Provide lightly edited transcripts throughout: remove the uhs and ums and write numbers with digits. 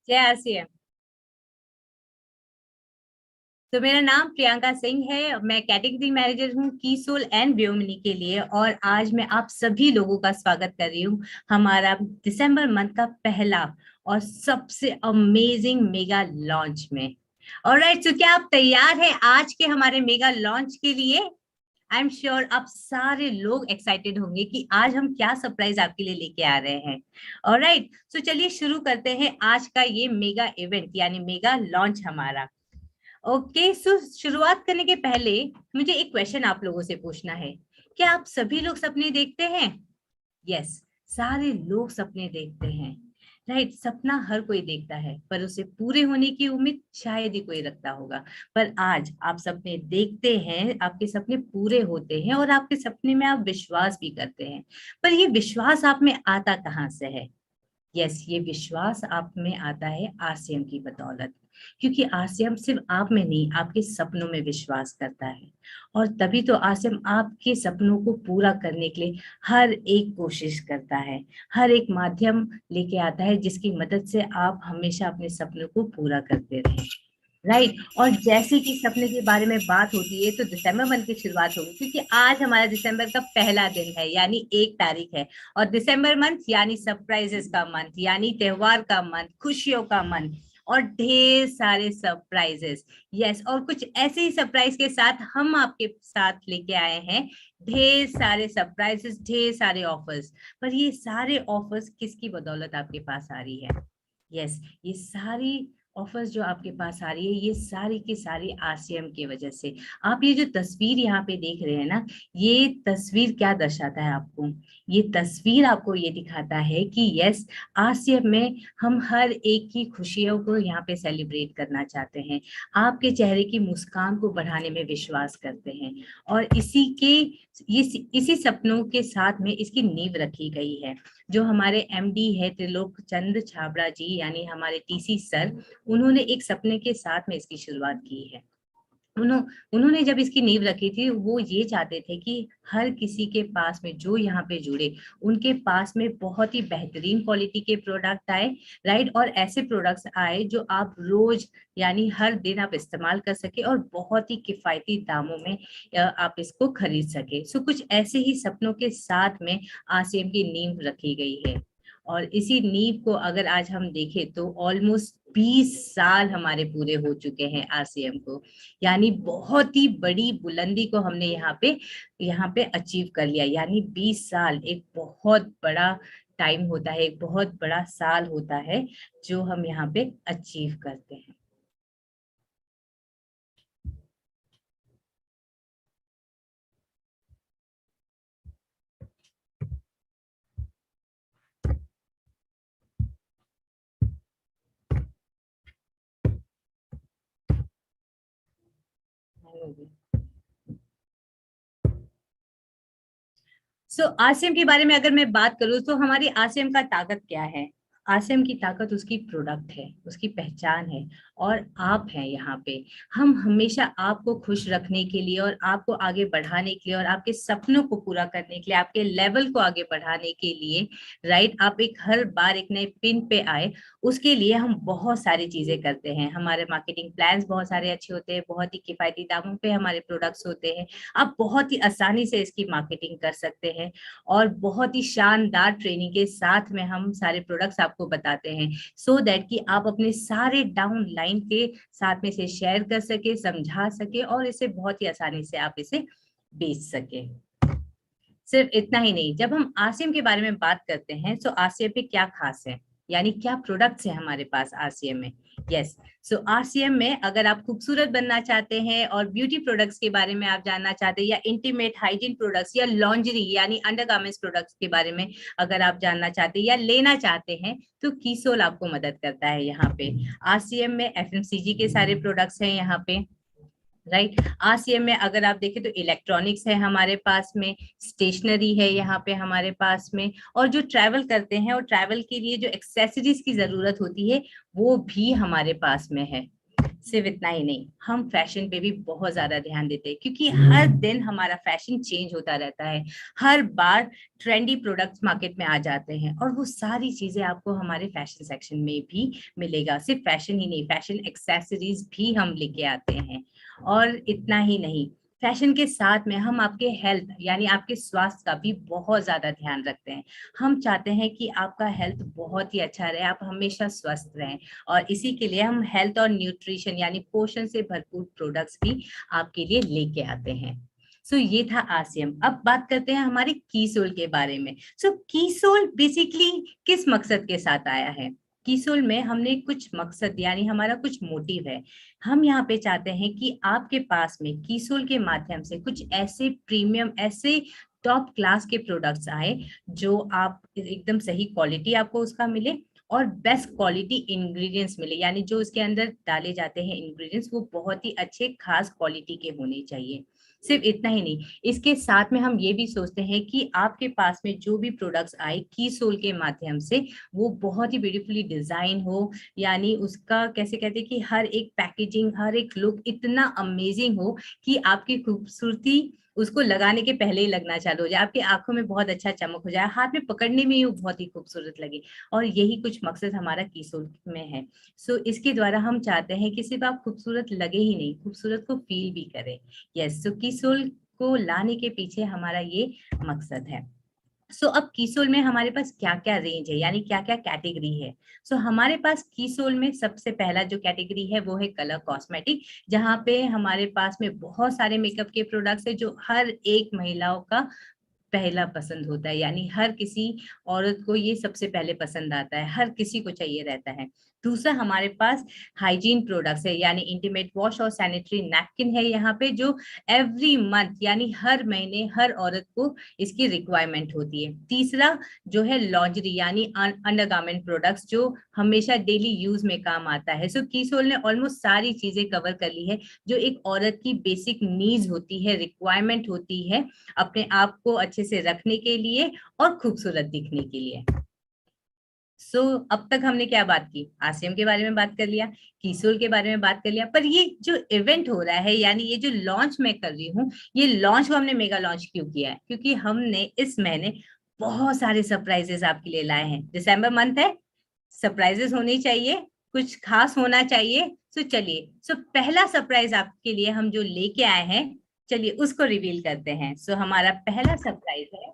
जय आरसीएम। तो मेरा नाम प्रियंका सिंह है। मैं कैटेगरी मैनेजर हूँ कीसोल एंड व्योमिनी के लिए, और आज मैं आप सभी लोगों का स्वागत कर रही हूँ हमारा दिसंबर मंथ का पहला और सबसे अमेजिंग मेगा लॉन्च में। ऑलराइट, तो क्या आप तैयार हैं आज के हमारे मेगा लॉन्च के लिए? आई एम श्योर आप सारे लोग एक्साइटेड होंगे कि आज हम क्या सरप्राइज आपके लिए लेके आ रहे हैं। ऑलराइट, तो चलिए शुरू करते हैं आज का ये मेगा इवेंट यानी मेगा लॉन्च हमारा। ओके, सो शुरुआत करने के पहले मुझे एक क्वेश्चन आप लोगों से पूछना है। क्या आप सभी लोग सपने देखते हैं? यस, सारे लोग सपने देखते हैं। राइट, सपना हर कोई देखता है, पर उसे पूरे होने की उम्मीद शायद ही कोई रखता होगा। पर आज आप सपने देखते हैं, आपके सपने पूरे होते हैं और आपके सपने में आप विश्वास भी करते हैं। पर ये विश्वास आप में आता कहाँ से है? यस, ये विश्वास आप में आता है आरसीएम की बदौलत। क्योंकि आरसीएम सिर्फ आप में नहीं, आपके सपनों में विश्वास करता है। और तभी तो आरसीएम आपके सपनों को पूरा करने के लिए हर एक कोशिश करता है, हर एक माध्यम लेके आता है जिसकी मदद से आप हमेशा अपने सपनों को पूरा करते रहें। राइट, और जैसे कि सपने के बारे में बात होती है तो दिसंबर मंथ की शुरुआत होगी, क्योंकि आज हमारा दिसंबर का पहला दिन है यानी 1 तारीख है। और दिसंबर मंथ यानी सरप्राइजेस का मंथ, यानी त्योहार का मंथ, खुशियों का मंथ, और ढेर सारे सरप्राइजेस। यस, और कुछ ऐसे ही सरप्राइज के साथ हम आपके साथ लेके आए हैं ढेर सारे सरप्राइजेस, ढेर सारे ऑफर्स। पर ये सारे ऑफर्स किसकी बदौलत आपके पास आ रही है? यस, ये सारी ऑफर्स जो आपके पास आ रही है ये सारी की सारी आरसीएम की वजह से। आप ये जो तस्वीर यहाँ पे देख रहे हैं ना, ये तस्वीर क्या दर्शाता है आपको? ये तस्वीर आपको ये दिखाता है कि यस, आरसीएम में हम हर एक की खुशियों को यहाँ पे सेलिब्रेट करना चाहते हैं, आपके चेहरे की मुस्कान को बढ़ाने में विश्वास करते हैं। और इसी सपनों के साथ में इसकी नींव रखी गई है। जो हमारे एमडी है त्रिलोक चंद्र छाबड़ा जी यानी हमारे टीसी सर, उन्होंने एक सपने के साथ में इसकी शुरुआत की है। उन्होंने जब इसकी नींव रखी थी वो ये चाहते थे कि हर किसी के पास में जो यहाँ पे जुड़े उनके पास में बहुत ही बेहतरीन क्वालिटी के प्रोडक्ट आए। राइट, और ऐसे प्रोडक्ट्स आए जो आप रोज यानी हर दिन आप इस्तेमाल कर सके और बहुत ही किफायती दामों में आप इसको खरीद सके। सो कुछ ऐसे ही सपनों के साथ में आरसीएम की नींव रखी गई है। और इसी नींव को अगर आज हम देखें तो ऑलमोस्ट 20 साल हमारे पूरे हो चुके हैं आरसीएम को, यानी बहुत ही बड़ी बुलंदी को हमने यहाँ पे अचीव कर लिया। यानी 20 साल एक बहुत बड़ा टाइम होता है, एक बहुत बड़ा साल होता है जो हम यहाँ पे अचीव करते हैं। सो आसिम के बारे में अगर मैं बात करूं तो हमारी आसिम का ताकत क्या है? आसिम की ताकत उसकी प्रोडक्ट है, उसकी पहचान है, और आप हैं यहाँ पे। हम हमेशा आपको खुश रखने के लिए और आपको आगे बढ़ाने के लिए और आपके सपनों को पूरा करने के लिए, आपके लेवल को आगे बढ़ाने के लिए, राइट, आप एक हर बार एक नए पिन पे आए, उसके लिए हम बहुत सारी चीजें करते हैं। हमारे मार्केटिंग प्लान्स बहुत सारे अच्छे होते हैं, बहुत ही किफायती दामों पे हमारे प्रोडक्ट्स होते हैं। आप बहुत ही आसानी से इसकी मार्केटिंग कर सकते हैं, और बहुत ही शानदार ट्रेनिंग के साथ में हम सारे प्रोडक्ट्स आपको बताते हैं, सो दैट कि आप अपने सारे डाउन लाइन के साथ में से शेयर कर सके, समझा सके, और इसे बहुत ही आसानी से आप इसे बेच सके। सिर्फ इतना ही नहीं, जब हम आरसीएम के बारे में बात करते हैं तो आरसीएम पे क्या खास है, यानी क्या प्रोडक्ट्स है हमारे पास आरसीएम में। यस, सो आरसीएम में अगर आप खूबसूरत बनना चाहते हैं और ब्यूटी प्रोडक्ट्स के बारे में आप जानना चाहते हैं, या इंटीमेट हाइजीन प्रोडक्ट्स या लॉन्जरी यानी अंडरगारमेंट्स प्रोडक्ट्स के बारे में अगर आप जानना चाहते हैं या लेना चाहते हैं, तो कीसोल आपको मदद करता है यहाँ पे। आरसीएम में एफएमसीजी के सारे प्रोडक्ट्स हैं यहाँ पे। राइट, आरसीएम में अगर आप देखें तो इलेक्ट्रॉनिक्स है हमारे पास में, स्टेशनरी है यहाँ पे हमारे पास में, और जो ट्रैवल करते हैं और ट्रैवल के लिए जो एक्सेसरीज की जरूरत होती है वो भी हमारे पास में है। सिर्फ इतना ही नहीं, हम फैशन पे भी बहुत ज्यादा ध्यान देते हैं, क्योंकि हर दिन हमारा फैशन चेंज होता रहता है। हर बार ट्रेंडी प्रोडक्ट्स मार्केट में आ जाते हैं, और वो सारी चीजें आपको हमारे फैशन सेक्शन में भी मिलेगा। सिर्फ फैशन ही नहीं, फैशन एक्सेसरीज भी हम लेके आते हैं। और इतना ही नहीं, फैशन के साथ में हम आपके हेल्थ यानी आपके स्वास्थ्य का भी बहुत ज्यादा ध्यान रखते हैं। हम चाहते हैं कि आपका हेल्थ बहुत ही अच्छा रहे, आप हमेशा स्वस्थ रहें, और इसी के लिए हम हेल्थ और न्यूट्रिशन यानी पोषण से भरपूर प्रोडक्ट्स भी आपके लिए लेके आते हैं। ये था आसियम। अब बात करते हैं हमारे कीसोल के बारे में। कीसोल बेसिकली किस मकसद के साथ आया है? कीसोल में हमने कुछ मकसद यानी हमारा कुछ मोटिव है। हम यहाँ पे चाहते हैं कि आपके पास में कीसोल के माध्यम से कुछ ऐसे प्रीमियम, ऐसे टॉप क्लास के प्रोडक्ट्स आए जो आप एकदम सही क्वालिटी आपको उसका मिले, और बेस्ट क्वालिटी इंग्रेडिएंट्स मिले, यानी जो इसके अंदर डाले जाते हैं इंग्रेडिएंट्स वो बहुत ही अच्छे खास क्वालिटी के होने चाहिए। सिर्फ इतना ही नहीं, इसके साथ में हम ये भी सोचते हैं कि आपके पास में जो भी प्रोडक्ट्स आए कीसोल के माध्यम से वो बहुत ही ब्यूटीफुली डिजाइन हो, यानी उसका कैसे कहते हैं कि हर एक पैकेजिंग, हर एक लुक इतना अमेजिंग हो कि आपकी खूबसूरती उसको लगाने के पहले ही लगना चालू हो जाए, आपकी आंखों में बहुत अच्छा चमक हो जाए, हाथ में पकड़ने में ही वो बहुत ही खूबसूरत लगे। और यही कुछ मकसद हमारा कीसोल में है। इसके द्वारा हम चाहते हैं कि सिर्फ आप खूबसूरत लगे ही नहीं, खूबसूरत को फील भी करें। यस, कीसोल को लाने के पीछे हमारा ये मकसद है। अब कीसोल में हमारे पास क्या क्या रेंज है, यानी क्या क्या कैटेगरी है? हमारे पास कीसोल में सबसे पहला जो कैटेगरी है वो है कलर कॉस्मेटिक, जहाँ पे हमारे पास में बहुत सारे मेकअप के प्रोडक्ट्स है जो हर एक महिलाओं का पहला पसंद होता है, यानी हर किसी औरत को ये सबसे पहले पसंद आता है, हर किसी को चाहिए रहता है। दूसरा हमारे पास हाइजीन प्रोडक्ट्स है, यानी इंटीमेट वॉश और सैनिटरी नैपकिन है यहाँ पे, जो एवरी मंथ यानी हर महीने हर औरत को इसकी रिक्वायरमेंट होती है। तीसरा जो है लॉन्जरी यानी अंडरगारमेंट प्रोडक्ट्स, जो हमेशा डेली यूज में काम आता है। कीसोल ने ऑलमोस्ट सारी चीजें कवर कर ली है जो एक औरत की बेसिक नीड्स होती है, रिक्वायरमेंट होती है अपने आप को अच्छे से रखने के लिए और खूबसूरत दिखने के लिए। अब तक हमने क्या बात की? आसियम के बारे में बात कर लिया, कीसोल के बारे में बात कर लिया, पर ये जो इवेंट हो रहा है यानी ये जो लॉन्च मैं कर रही हूँ, ये लॉन्च को हमने मेगा लॉन्च क्यों किया है? क्योंकि हमने इस महीने बहुत सारे सरप्राइजेस आपके लिए लाए हैं। दिसंबर मंथ है, सरप्राइजेस होनी चाहिए, कुछ खास होना चाहिए। चलिए, पहला सरप्राइज आपके लिए हम जो लेके आए हैं, चलिए उसको रिवील करते हैं। हमारा पहला सरप्राइज है,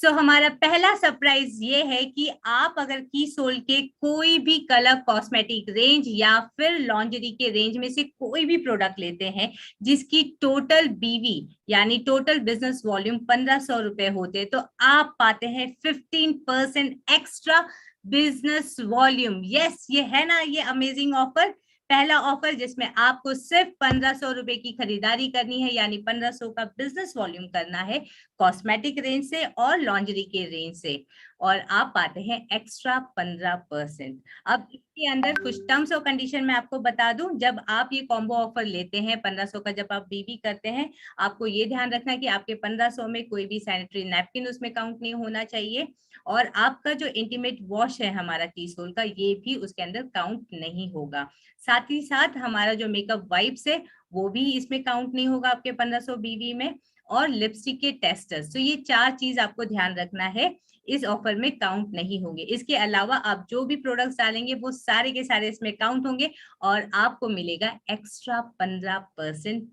हमारा पहला सरप्राइज ये है कि आप अगर कीसोल के कोई भी कलर कॉस्मेटिक रेंज या फिर लॉन्जरी के रेंज में से कोई भी प्रोडक्ट लेते हैं जिसकी टोटल बीवी यानी टोटल बिजनेस वॉल्यूम 1500 रुपए होते, तो आप पाते हैं 15% एक्स्ट्रा बिजनेस वॉल्यूम। यस, ये है ना ये अमेजिंग ऑफर। पहला ऑफर जिसमें आपको सिर्फ 1500 रुपए की खरीदारी करनी है, यानी 1500 का बिजनेस वॉल्यूम करना है कॉस्मेटिक रेंज से और लॉन्जरी के रेंज से, और आप पाते हैं एक्स्ट्रा 15%। अब इसके अंदर कुछ टर्म्स और कंडीशन मैं आपको बता दूं। जब आप ये कॉम्बो ऑफर लेते हैं 1500 का, जब आप बीबी करते हैं, आपको ये ध्यान रखना है कि आपके 1500 में कोई भी सैनिटरी नैपकिन उसमें काउंट नहीं होना चाहिए, और आपका जो इंटीमेट वॉश है हमारा कीसोल का, ये भी उसके अंदर काउंट नहीं होगा। साथ ही साथ हमारा जो मेकअप वाइप्स है वो भी इसमें काउंट नहीं होगा आपके 1500 बीबी में, और लिपस्टिक के टेस्टर्स। तो ये 4 चीज आपको ध्यान रखना है, इस ऑफर में काउंट नहीं होंगे। इसके अलावा आप जो भी प्रोडक्ट्स डालेंगे वो सारे के सारे इसमें काउंट होंगे, और आपको मिलेगा extra 15%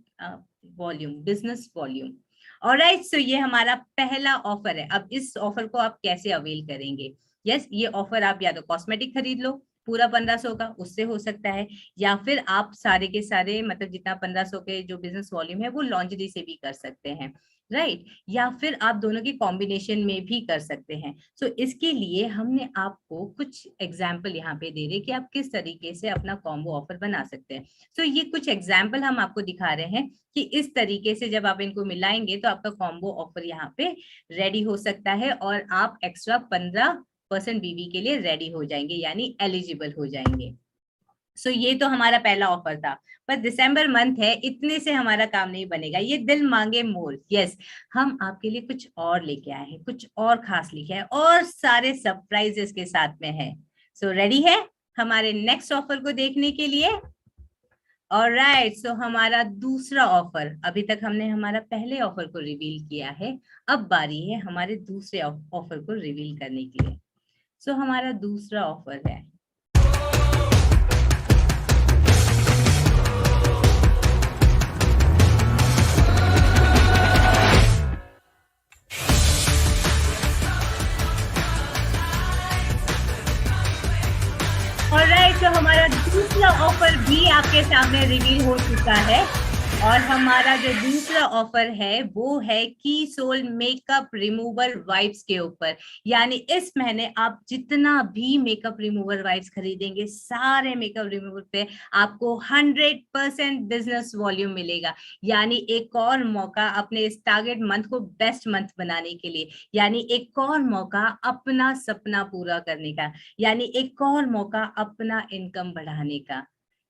volume, business volume. Alright, ये हमारा पहला ऑफर है। अब इस ऑफर को आप कैसे अवेल करेंगे? यस, ये ऑफर आप या तो कॉस्मेटिक खरीद लो पूरा 1500 का, उससे हो सकता है, या फिर आप सारे के सारे मतलब जितना 1500 के जो बिजनेस वॉल्यूम है वो लॉन्जरी से भी कर सकते हैं, राइट? या फिर आप दोनों की कॉम्बिनेशन में भी कर सकते हैं। इसके लिए हमने आपको कुछ एग्जाम्पल यहाँ पे दे रहे कि आप किस तरीके से अपना कॉम्बो ऑफर बना सकते हैं। ये कुछ एग्जाम्पल हम आपको दिखा रहे हैं कि इस तरीके से जब आप इनको मिलाएंगे तो आपका कॉम्बो ऑफर यहाँ पे रेडी हो सकता है, और आप एक्स्ट्रा 15 100% बीवी के लिए रेडी हो जाएंगे, यानी एलिजिबल हो जाएंगे। सो ये तो हमारा पहला ऑफर था, पर दिसंबर मंथ है, इतने से हमारा काम नहीं बनेगा, ये दिल मांगे मोर। यस, हम आपके लिए कुछ और लेके आए हैं, कुछ और खास लेके आए, और सारे सरप्राइजेस के साथ में है। सो रेडी है हमारे नेक्स्ट ऑफर को देखने के लिए? ऑलराइट, सो हमारा दूसरा ऑफर, अभी तक हमने हमारा पहले ऑफर को रिवील किया है, अब बारी है हमारे दूसरे ऑफर को रिवील करने के लिए। सो हमारा दूसरा ऑफर है, ऑलराइट, तो हमारा दूसरा ऑफर भी आपके सामने रिवील हो चुका है, और हमारा जो दूसरा ऑफर है वो है की सोल मेकअप रिमूवर वाइप्स के ऊपर। यानी इस महीने आप जितना भी मेकअप रिमूवर वाइप्स खरीदेंगे, सारे मेकअप रिमूवर पे आपको 100% बिजनेस वॉल्यूम मिलेगा। यानी एक और मौका अपने इस टारगेट मंथ को बेस्ट मंथ बनाने के लिए, यानी एक और मौका अपना सपना पूरा करने का, यानी एक और मौका अपना इनकम बढ़ाने का।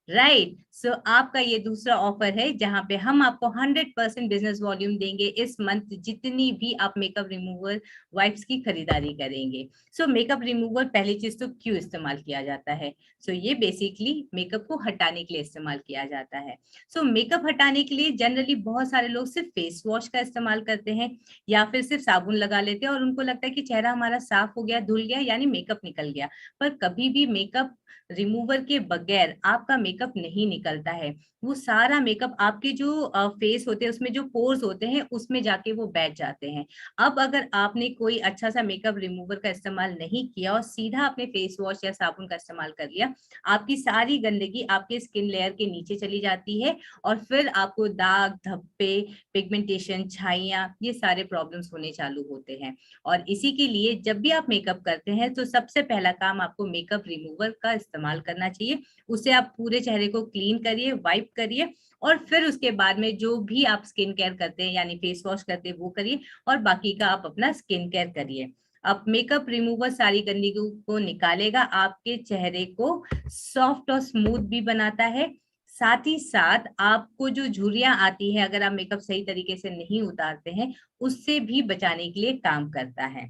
राइट, सो आपका ये दूसरा ऑफर है जहां पे हम आपको 100% बिजनेस वॉल्यूम देंगे इस मंथ, जितनी भी आप मेकअप रिमूवर वाइप्स की खरीदारी करेंगे। सो मेकअप रिमूवर पहली चीज तो क्यों इस्तेमाल किया जाता है? सो ये बेसिकली मेकअप को हटाने के लिए इस्तेमाल किया जाता है। सो मेकअप हटाने के लिए जनरली बहुत सारे लोग सिर्फ फेस वॉश का इस्तेमाल करते हैं, या फिर सिर्फ साबुन लगा लेते हैं और उनको लगता है कि चेहरा हमारा साफ हो गया, धुल गया, यानी मेकअप निकल गया। पर कभी भी मेकअप रिमूवर के बगैर आपका मेकअप नहीं निकलता है। वो सारा मेकअप आपके जो फेस होते हैं, उसमें जो पोर्स होते हैं, उसमें जाके वो बैठ जाते हैं। अब अगर आपने कोई अच्छा सा मेकअप रिमूवर का इस्तेमाल नहीं किया और सीधा अपने फेस वॉश या साबुन का इस्तेमाल कर लिया, आपकी सारी गंदगी आपके स्किन लेयर के नीचे चली जाती है, और फिर आपको दाग, धब्बे, पिगमेंटेशन, छाइयां, ये सारे प्रॉब्लम्स होने चालू होते हैं। और इसी के लिए जब भी आप मेकअप करते हैं तो सबसे पहला काम आपको मेकअप रिमूवर का इस्तेमाल करना चाहिए। उसे आप पूरे चेहरे को क्लीन करिए, वाइप करिए, और फिर उसके बाद में जो भी आप स्किन केयर करते हैं, यानी फेस वॉश करते हैं, वो करिए, और बाकी का आप अपना स्किन केयर करिए। अब मेकअप रिमूवर सारी गंदगी को निकालेगा, आपके चेहरे को सॉफ्ट और स्मूथ भी बनाता है। साथ ही साथ आपको जो झुर्रियां आती है अगर आप मेकअप सही तरीके से नहीं उतारते हैं, उससे भी बचाने के लिए काम करता है।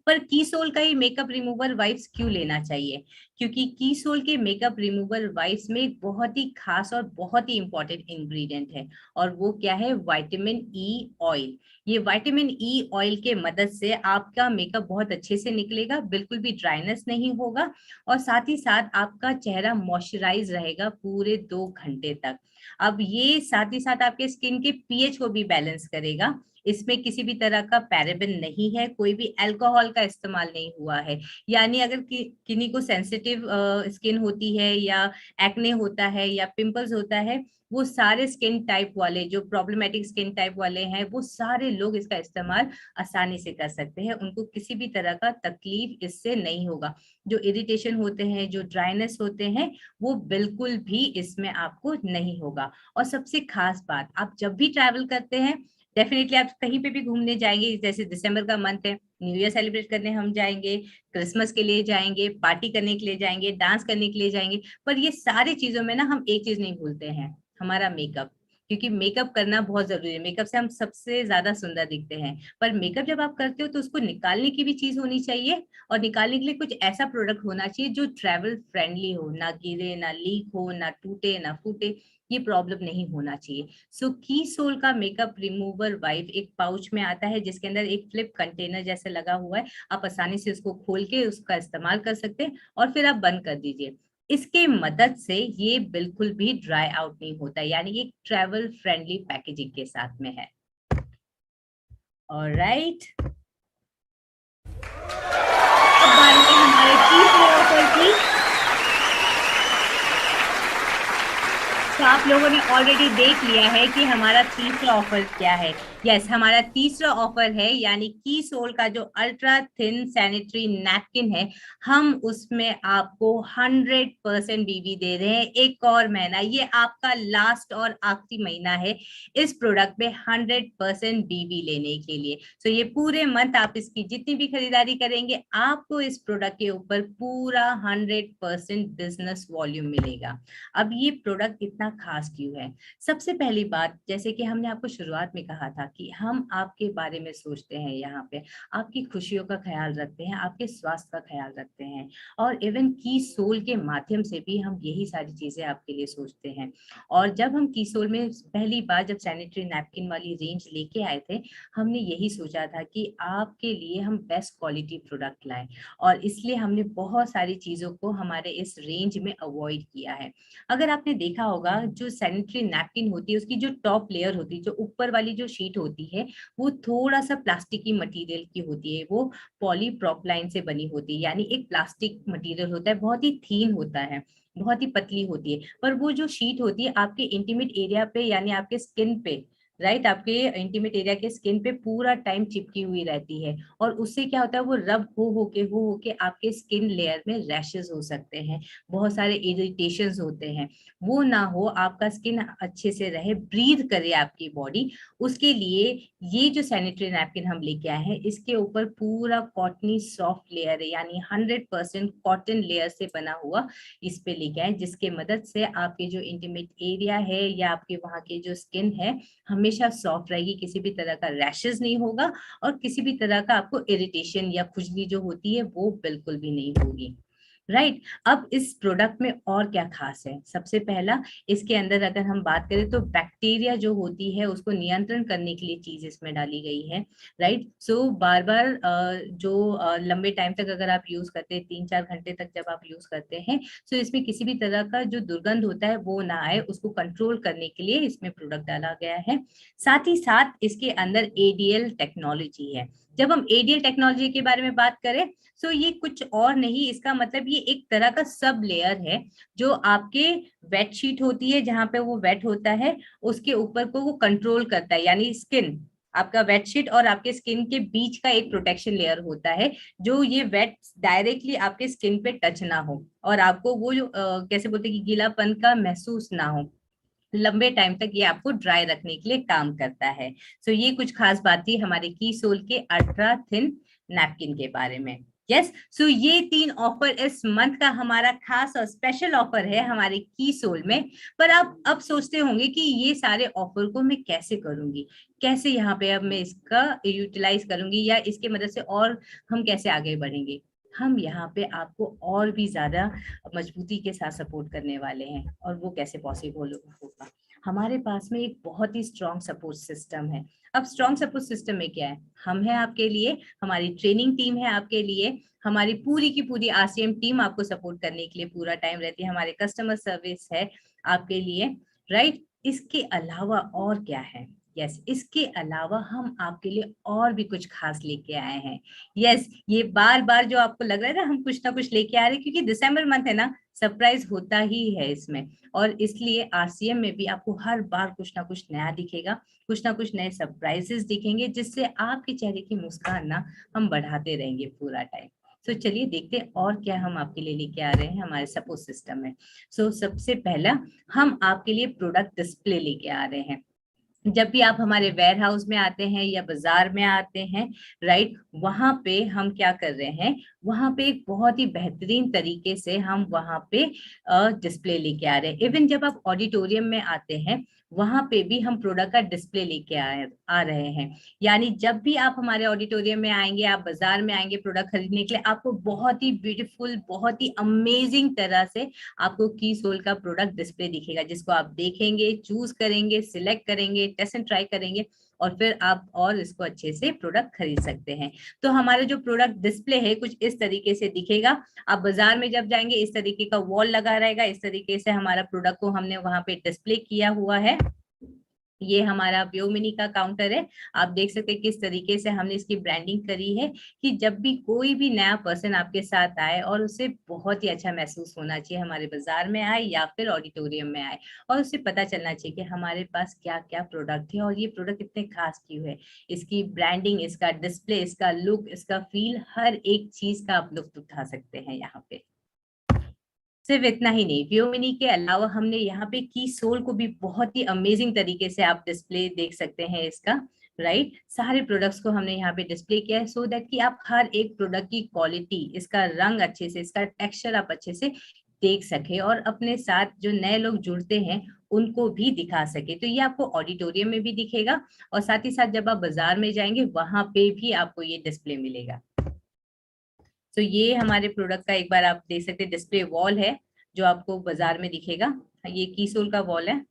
पर कीसोल का ही मेकअप रिमूवर वाइप्स क्यों लेना चाहिए? क्योंकि कीसोल के मेकअप रिमूवर वाइप्स में एक बहुत ही खास और बहुत ही इंपॉर्टेंट इंग्रेडिएंट है, और वो क्या है? Vitamin E oil. ये विटामिन ई ऑयल के मदद से आपका मेकअप बहुत अच्छे से निकलेगा, बिल्कुल भी ड्राइनेस नहीं होगा, और साथ ही साथ आपका चेहरा मॉइस्चराइज रहेगा पूरे 2 घंटे तक। अब ये साथ ही साथ आपके स्किन के पीएच को भी बैलेंस करेगा। इसमें किसी भी तरह का पैराबेन नहीं है, कोई भी अल्कोहल का इस्तेमाल नहीं हुआ है। यानी अगर किन्हीं को सेंसिटिव स्किन होती है, या एक्ने होता है, या पिंपल्स होता है, वो सारे स्किन टाइप वाले, जो प्रॉब्लमेटिक स्किन टाइप वाले हैं, वो सारे लोग इसका इस्तेमाल आसानी से कर सकते हैं। उनको किसी भी तरह का तकलीफ इससे नहीं होगा। जो इरिटेशन होते हैं, जो ड्राइनेस होते हैं, वो बिल्कुल भी इसमें आपको नहीं होगा। और सबसे खास बात, आप जब भी ट्रैवल करते हैं, डेफिनेटली आप कहीं पे भी घूमने जाएंगे, जैसे दिसंबर का मंथ है, न्यू ईयर सेलिब्रेट करने हम जाएंगे, क्रिसमस के लिए जाएंगे, पार्टी करने के लिए जाएंगे, डांस करने के लिए जाएंगे, पर ये सारी चीजों में ना हम एक चीज नहीं भूलते हैं, हमारा मेकअप। क्योंकि मेकअप करना बहुत जरूरी है, मेकअप से हम सबसे ज्यादा सुंदर दिखते हैं। पर मेकअप जब आप करते हो तो उसको निकालने की भी चीज होनी चाहिए, और निकालने के लिए कुछ ऐसा प्रोडक्ट होना चाहिए जो ट्रैवल फ्रेंडली हो, ना गिरे, ना लीक हो, ना टूटे, ना फूटे, ये प्रॉब्लम नहीं होना चाहिए। सो की सोल का मेकअप रिमूवर वाइप एक पाउच में आता है, जिसके अंदर एक फ्लिप कंटेनर जैसे लगा हुआ है। आप आसानी से उसको खोल के उसका इस्तेमाल कर सकते हैं, और फिर आप बंद कर दीजिए। इसके मदद से ये बिल्कुल भी ड्राई आउट नहीं होता, यानी ये ट्रैवल फ्रेंडली पैकेजिंग के साथ में है। ऑलराइट, अब बारी है हमारे तीसरे ऑफर की। तो आप लोगों ने ऑलरेडी देख लिया है कि हमारा तीसरा ऑफर क्या है। यस, हमारा तीसरा ऑफर है यानी की सोल का जो अल्ट्रा थिन सैनिटरी नैपकिन है, हम उसमें आपको 100% बीबी दे रहे हैं। एक और महीना, ये आपका लास्ट और आखिरी महीना है इस प्रोडक्ट में 100% बीबी लेने के लिए। तो ये पूरे मंथ आप इसकी जितनी भी खरीदारी करेंगे, आपको इस प्रोडक्ट के ऊपर पूरा 100% बिजनेस वॉल्यूम मिलेगा। अब ये प्रोडक्ट इतना खास क्यों है? सबसे पहली बात, जैसे कि हमने आपको शुरुआत में कहा था कि हम आपके बारे में सोचते हैं, यहाँ पे आपकी खुशियों का ख्याल रखते हैं, आपके स्वास्थ्य का ख्याल रखते हैं, और इवन की सोल के माध्यम से भी हम यही सारी चीजें आपके लिए सोचते हैं। और जब हम की सोल में पहली बार जब सैनिटरी नैपकिन वाली रेंज लेके आए थे, हमने यही सोचा था कि आपके लिए हम बेस्ट क्वालिटी प्रोडक्ट लाएं, और इसलिए हमने बहुत सारी चीजों को हमारे इस रेंज में अवॉइड किया है। अगर आपने देखा होगा, जो सैनिटरी नैपकिन होती है उसकी जो टॉप लेयर होती है, जो ऊपर वाली जो शीट होती है, वो थोड़ा सा प्लास्टिक की मटेरियल की होती है, वो पॉलीप्रोपिलीन से बनी होती है, यानी एक प्लास्टिक मटेरियल होता है, बहुत ही थीन होता है, बहुत ही पतली होती है। पर वो जो शीट होती है आपके इंटीमेट एरिया पे, यानी आपके स्किन पे, राइट, आपके इंटीमेट एरिया के स्किन पे पूरा टाइम चिपकी हुई रहती है, और उससे क्या होता है, वो रब हो के आपके स्किन लेयर में रैशेस हो सकते हैं, बहुत सारे इरिटेशंस होते हैं। वो ना हो, आपका स्किन अच्छे से रहे, ब्रीथ करे आपकी बॉडी, उसके लिए ये जो सैनिटरी नैपकिन हम लेके आए हैं, इसके ऊपर पूरा कॉटनी सॉफ्ट लेयर है, यानी 100% कॉटन लेयर से बना हुआ इस पे लेके आए, जिसके मदद से आपके जो इंटीमेट एरिया है या आपके वहां के जो स्किन है, हमेशा सॉफ्ट रहेगी, किसी भी तरह का रैशेस नहीं होगा, और किसी भी तरह का आपको इरिटेशन या खुजली जो होती है वो बिल्कुल भी नहीं होगी। राइट। अब इस प्रोडक्ट में और क्या खास है? सबसे पहला, इसके अंदर अगर हम बात करें तो बैक्टीरिया जो होती है उसको नियंत्रण करने के लिए चीज इसमें डाली गई है। राइट। सो बार बार जो लंबे टाइम तक अगर आप यूज करते हैं, 3-4 घंटे तक जब आप यूज करते हैं, तो इसमें किसी भी तरह का जो दुर्गंध होता है वो ना आए, उसको कंट्रोल करने के लिए इसमें प्रोडक्ट डाला गया है। साथ ही साथ इसके अंदर एडीएल टेक्नोलॉजी है। जब हम एडीएल टेक्नोलॉजी के बारे में बात करें, तो ये कुछ और नहीं, इसका मतलब ये एक तरह का सब लेयर है, जो आपके वेट शीट होती है, जहां पे वो वेट होता है, उसके ऊपर को वो कंट्रोल करता है, यानी स्किन, आपका वेट शीट और आपके स्किन के बीच का एक प्रोटेक्शन लेयर होता है, जो ये वेट डायरेक्टली आपके स्किन पे टच ना हो, और आपको वो जो कैसे बोलते हैं कि गीलापन का महसूस ना हो, लंबे टाइम तक ये आपको ड्राई रखने के लिए काम करता है। सो ये कुछ खास बात थी हमारे की सोल के अल्ट्रा थिन नैपकिन के बारे में। यस, सो ये 3 ऑफर इस मंथ का हमारा खास और स्पेशल ऑफर है हमारे की सोल में। पर आप अब सोचते होंगे कि ये सारे ऑफर को मैं कैसे करूंगी, कैसे यहाँ पे अब मैं इसका यूटिलाइज करूंगी, या इसके मदद से और हम कैसे आगे बढ़ेंगे। हम यहाँ पे आपको और भी ज्यादा मजबूती के साथ सपोर्ट करने वाले हैं, और वो कैसे पॉसिबल होगा? हमारे पास में एक बहुत ही स्ट्रॉन्ग सपोर्ट सिस्टम है। अब स्ट्रॉन्ग सपोर्ट सिस्टम में क्या है? हम हैं आपके लिए, हमारी ट्रेनिंग टीम है आपके लिए, हमारी पूरी की पूरी आरसीएम टीम आपको सपोर्ट करने के लिए पूरा टाइम रहती है, हमारे कस्टमर सर्विस है आपके लिए। राइट। इसके अलावा और क्या है? यस, इसके अलावा हम आपके लिए और भी कुछ खास लेके आए हैं। यस, ये बार बार जो आपको लग रहा है ना हम कुछ ना कुछ लेके आ रहे हैं, क्योंकि दिसंबर मंथ है ना, सरप्राइज होता ही है इसमें, और इसलिए आरसीएम में भी आपको हर बार कुछ ना कुछ नया दिखेगा, कुछ ना कुछ नए सरप्राइजेस दिखेंगे, जिससे आपके चेहरे की मुस्कान ना हम बढ़ाते रहेंगे पूरा टाइम। तो चलिए देखते हैं और क्या हम आपके लिए लेके आ रहे हैं हमारे सपोर्ट सिस्टम में। सबसे पहला, हम आपके लिए प्रोडक्ट डिस्प्ले लेके आ रहे हैं। जब भी आप हमारे वेयर हाउस में आते हैं या बाजार में आते हैं, राइट, वहां पे हम क्या कर रहे हैं, वहां पे एक बहुत ही बेहतरीन तरीके से हम वहां पे डिस्प्ले लेके आ रहे हैं। इवन जब आप ऑडिटोरियम में आते हैं, वहां पे भी हम प्रोडक्ट का डिस्प्ले लेके आ रहे हैं। यानी जब भी आप हमारे ऑडिटोरियम में आएंगे, आप बाजार में आएंगे प्रोडक्ट खरीदने के लिए, आपको बहुत ही ब्यूटीफुल, बहुत ही अमेजिंग तरह से आपको की सोल का प्रोडक्ट डिस्प्ले दिखेगा, जिसको आप देखेंगे, चूज करेंगे, सिलेक्ट करेंगे, टेस्ट एंड ट्राई करेंगे, और फिर आप और इसको अच्छे से प्रोडक्ट खरीद सकते हैं। तो हमारे जो प्रोडक्ट डिस्प्ले है कुछ इस तरीके से दिखेगा। आप बाजार में जब जाएंगे, इस तरीके का वॉल लगा रहेगा, इस तरीके से हमारा प्रोडक्ट को हमने वहां पे डिस्प्ले किया हुआ है। ये हमारा व्योमिनी का काउंटर है। आप देख सकते हैं किस तरीके से हमने इसकी ब्रांडिंग करी है कि जब भी कोई भी नया पर्सन आपके साथ आए और उसे बहुत ही अच्छा महसूस होना चाहिए, हमारे बाजार में आए या फिर ऑडिटोरियम में आए, और उसे पता चलना चाहिए कि हमारे पास क्या क्या प्रोडक्ट है और ये प्रोडक्ट कितने खास क्यों है। इसकी ब्रांडिंग, इसका डिस्प्ले, इसका लुक, इसका फील, हर एक चीज का आप लुत्फ उठा सकते हैं यहाँ पे। सिर्फ इतना ही नहीं, व्योमिनी के अलावा हमने यहाँ पे की सोल को भी बहुत ही अमेजिंग तरीके से आप डिस्प्ले देख सकते हैं इसका। राइट, सारे प्रोडक्ट्स को हमने यहाँ पे डिस्प्ले किया है सो दैट कि आप हर एक प्रोडक्ट की क्वालिटी, इसका रंग अच्छे से, इसका टेक्सचर आप अच्छे से देख सके और अपने साथ जो नए लोग जुड़ते हैं उनको भी दिखा सके। तो ये आपको ऑडिटोरियम में भी दिखेगा और साथ ही साथ जब आप बाजार में जाएंगे वहां पे भी आपको ये डिस्प्ले मिलेगा। तो ये हमारे प्रोडक्ट का एक बार आप देख सकते हैं डिस्प्ले वॉल है जो आपको बाजार में दिखेगा। ये कीसोल का वॉल है।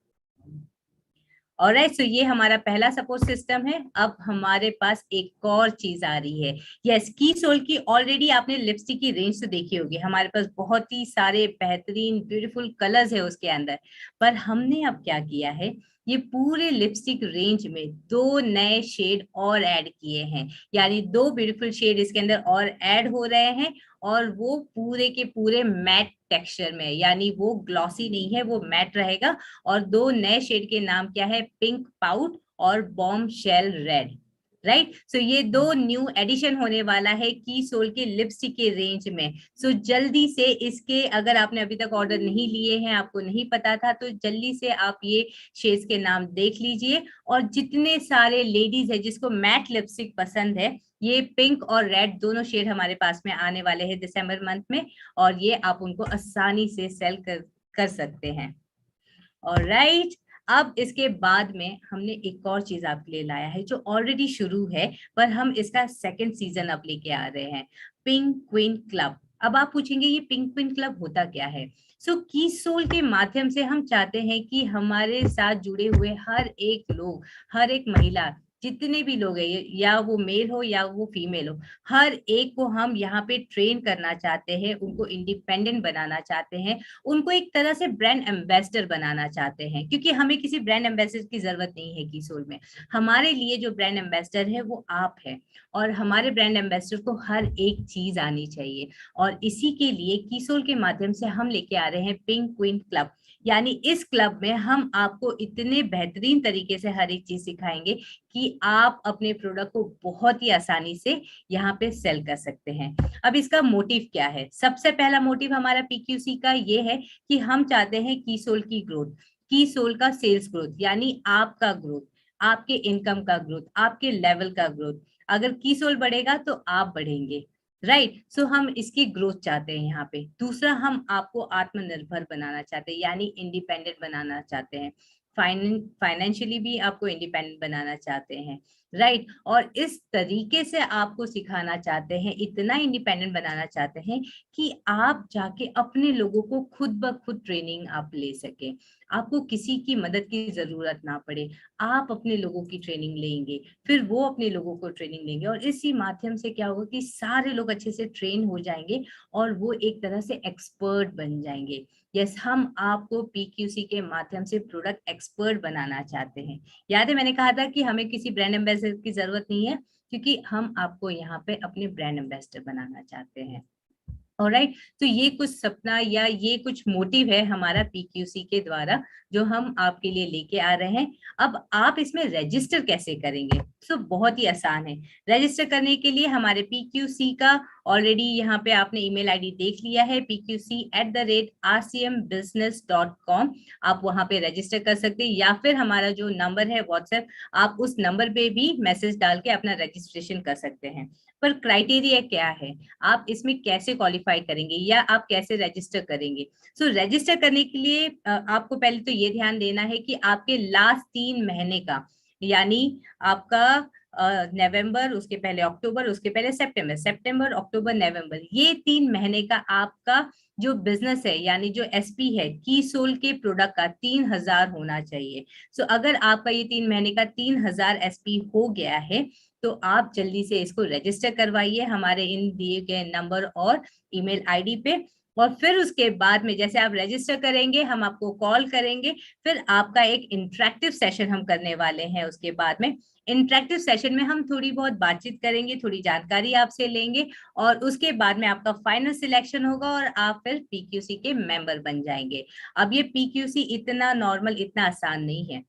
ऑलराइट, सो ये हमारा पहला सपोर्ट सिस्टम है। अब हमारे पास एक और चीज आ रही है। यस, कीसोल की ऑलरेडी आपने लिपस्टिक की रेंज तो देखी होगी, हमारे पास बहुत ही सारे बेहतरीन ब्यूटीफुल कलर्स है उसके अंदर। पर हमने अब क्या किया है, ये पूरे लिपस्टिक रेंज में दो नए शेड और ऐड किए हैं, यानी दो ब्यूटीफुल शेड इसके अंदर और ऐड हो रहे हैं और वो पूरे के पूरे मैट टेक्सचर में, यानी वो ग्लॉसी नहीं है, वो मैट रहेगा। और दो नए शेड के नाम क्या है, पिंक पाउट और बॉम्ब शेल रेड। राइट, सो ये दो न्यू एडिशन होने वाला है की सोल के लिपस्टिक के रेंज में। सो जल्दी से इसके, अगर आपने अभी तक ऑर्डर नहीं लिए हैं, आपको नहीं पता था, तो जल्दी से आप ये शेड्स के नाम देख लीजिए। और जितने सारे लेडीज है जिसको मैट लिपस्टिक पसंद है, ये पिंक और रेड दोनों शेड हमारे पास में आने वाले हैं दिसंबर मंथ में, और ये आप उनको आसानी से सेल कर सकते हैं। ऑलराइट, अब इसके बाद में हमने एक और चीज आपके लिए लाया है जो ऑलरेडी शुरू है, पर हम इसका सेकंड सीजन अब लेके आ रहे हैं, पिंक क्वीन क्लब। अब आप पूछेंगे ये पिंक क्वीन क्लब होता क्या है। सो की सोल के माध्यम से हम चाहते हैं कि हमारे साथ जुड़े हुए हर एक लोग, हर एक महिला, जितने भी लोग हैं, या वो मेल हो या वो फीमेल हो, हर एक को हम यहाँ पे ट्रेन करना चाहते हैं, उनको इंडिपेंडेंट बनाना चाहते हैं, उनको एक तरह से ब्रांड एम्बेसडर बनाना चाहते हैं। क्योंकि हमें किसी ब्रांड एम्बेसडर की जरूरत नहीं है कीसोल में, हमारे लिए जो ब्रांड एम्बेसडर है वो आप है। और हमारे ब्रांड एम्बेसडर को हर एक चीज आनी चाहिए, और इसी के लिए कीसोल के माध्यम से हम लेके आ रहे हैं पिंक क्वीन क्लब। यानी इस क्लब में हम आपको इतने बेहतरीन तरीके से हर एक चीज सिखाएंगे कि आप अपने प्रोडक्ट को बहुत ही आसानी से यहाँ पे सेल कर सकते हैं। अब इसका मोटिव क्या है, सबसे पहला मोटिव हमारा पीक्यूसी का ये है कि हम चाहते हैं कीसोल की ग्रोथ, कीसोल का सेल्स ग्रोथ, यानी आपका ग्रोथ, आपके इनकम का ग्रोथ, आपके लेवल का ग्रोथ। अगर कीसोल बढ़ेगा तो आप बढ़ेंगे। राइट, सो हम इसकी ग्रोथ चाहते हैं यहाँ पे। दूसरा, हम आपको आत्मनिर्भर बनाना चाहते हैं, यानी इंडिपेंडेंट बनाना चाहते हैं, फाइनेंशियली भी आपको इंडिपेंडेंट बनाना चाहते हैं। राइट, और इस तरीके से आपको सिखाना चाहते हैं, इतना इंडिपेंडेंट बनाना चाहते हैं कि आप जाके अपने लोगों को खुद ब खुद ट्रेनिंग आप ले सके, आपको किसी की मदद की जरूरत ना पड़े। आप अपने लोगों की ट्रेनिंग लेंगे, फिर वो अपने लोगों को ट्रेनिंग लेंगे, और इसी माध्यम से क्या होगा कि सारे लोग अच्छे से ट्रेन हो जाएंगे और वो एक तरह से एक्सपर्ट बन जाएंगे। यस, हम आपको पीक्यूसी के माध्यम से प्रोडक्ट एक्सपर्ट बनाना चाहते हैं। याद है मैंने कहा था कि हमें किसी ब्रांड एम्बेसडर की जरूरत नहीं है, क्योंकि हम आपको यहाँ पे अपने ब्रांड एम्बेसडर बनाना चाहते हैं। ऑलराइट, तो ये कुछ सपना या ये कुछ मोटिव है हमारा पीक्यूसी के द्वारा जो हम आपके लिए लेके आ रहे हैं। अब आप इसमें रजिस्टर कैसे करेंगे, तो बहुत ही आसान है। रजिस्टर करने के लिए हमारे पीक्यूसी का ऑलरेडी यहाँ पे आपने ईमेल आईडी देख लिया है, pqc@rcmbusiness.com। आप वहां पे रजिस्टर कर सकते हैं, या फिर हमारा जो नंबर है व्हाट्सएप, आप उस नंबर पे भी मैसेज डाल के अपना रजिस्ट्रेशन कर सकते हैं। पर क्राइटेरिया क्या है, आप इसमें कैसे क्वालिफाई करेंगे या आप कैसे रजिस्टर करेंगे। सो रजिस्टर करने के लिए आपको पहले तो ये ध्यान देना है कि आपके लास्ट 3 महीने का, यानी आपका नवंबर, उसके पहले अक्टूबर, उसके पहले सितंबर, सितंबर अक्टूबर नवंबर, ये 3 महीने का आपका जो बिजनेस है, यानी जो एसपी है कीसोल के प्रोडक्ट का 3000 होना चाहिए। सो अगर आपका ये 3 महीने का 3000 एसपी हो गया है तो आप जल्दी से इसको रजिस्टर करवाइए हमारे इन दिए गए नंबर और ईमेल आईडी पे। और फिर उसके बाद में जैसे आप रजिस्टर करेंगे हम आपको कॉल करेंगे, फिर आपका एक इंटरेक्टिव सेशन हम करने वाले हैं। उसके बाद में इंटरेक्टिव सेशन में हम थोड़ी बहुत बातचीत करेंगे, थोड़ी जानकारी आपसे लेंगे और उसके बाद में आपका फाइनल सिलेक्शन होगा और आप फिर पीक्यूसी के मेंबर बन जाएंगे। अब ये पीक्यूसी इतना नॉर्मल, इतना आसान नहीं है।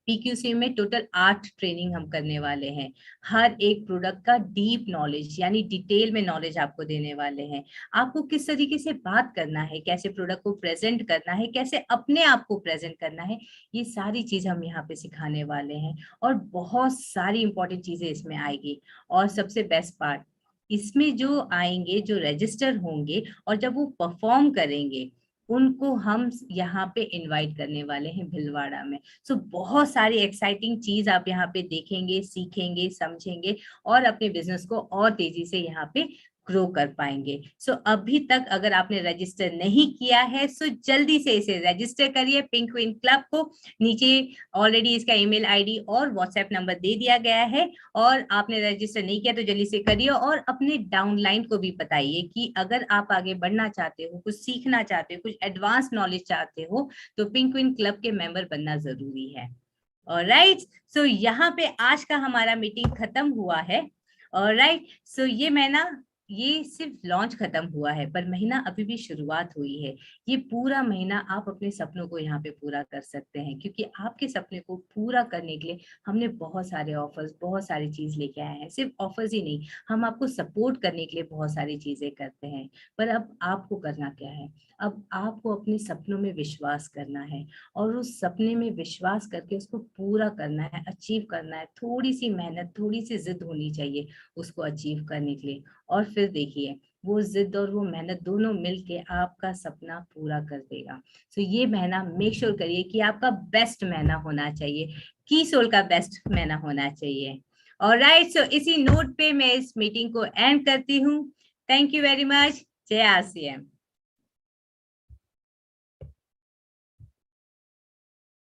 पीक्यूसी में टोटल 8 ट्रेनिंग हम करने वाले हैं। हर एक प्रोडक्ट का डीप नॉलेज यानी डिटेल में नॉलेज आपको देने वाले हैं। आपको किस तरीके से बात करना है, कैसे प्रोडक्ट को प्रेजेंट करना है, कैसे अपने आप को प्रेजेंट करना है, ये सारी चीज हम यहाँ पे सिखाने वाले हैं। और बहुत सारी इंपॉर्टेंट चीजें इसमें आएगी। और सबसे बेस्ट पार्ट, इसमें जो आएंगे, जो रजिस्टर होंगे और जब वो परफॉर्म करेंगे, उनको हम यहाँ पे इनवाइट करने वाले हैं भिलवाड़ा में। सो बहुत सारी एक्साइटिंग चीज आप यहाँ पे देखेंगे, सीखेंगे, समझेंगे और अपने बिजनेस को और तेजी से यहाँ पे ग्रो कर पाएंगे। सो अभी तक अगर आपने रजिस्टर नहीं किया है सो जल्दी से इसे रजिस्टर करिए पिंक क्वीन क्लब को। नीचे ऑलरेडी इसका ईमेल आईडी और व्हाट्सएप नंबर दे दिया गया है, और आपने रजिस्टर नहीं किया तो जल्दी से करिए। और अपने डाउनलाइन को भी बताइए कि अगर आप आगे बढ़ना चाहते हो, कुछ सीखना चाहते हो, कुछ एडवांस नॉलेज चाहते हो, तो पिंक क्वीन क्लब के मेंबर बनना जरूरी है। ऑलराइट, सो यहाँ पे आज का हमारा मीटिंग खत्म हुआ है। ऑलराइट, सो ये महीना, ये सिर्फ लॉन्च खत्म हुआ है पर महीना अभी भी शुरुआत हुई है। ये पूरा महीना आप अपने सपनों को यहाँ पे पूरा कर सकते हैं, क्योंकि आपके सपने को पूरा करने के लिए हमने बहुत सारे ऑफर्स, बहुत सारी चीज लेके आए हैं। सिर्फ ऑफर्स ही नहीं, हम आपको सपोर्ट करने के लिए बहुत सारी चीजें करते हैं। पर अब आपको करना क्या है? अब आपको अपने सपनों में विश्वास करना है और उस सपने में विश्वास करके उसको पूरा करना है, अचीव करना है। थोड़ी सी मेहनत, थोड़ी सी जिद होनी चाहिए उसको अचीव करने के लिए। और फिर देखिए, वो जिद और वो मेहनत दोनों मिलके आपका सपना पूरा कर देगा। सो ये महीना मेक श्योर करिए कि आपका बेस्ट महीना होना चाहिए, की सोल का बेस्ट महीना होना चाहिए। ऑलराइट, सो इसी नोट पे मैं इस मीटिंग को एंड करती हूँ। Thank you very much. जय आरसीएम।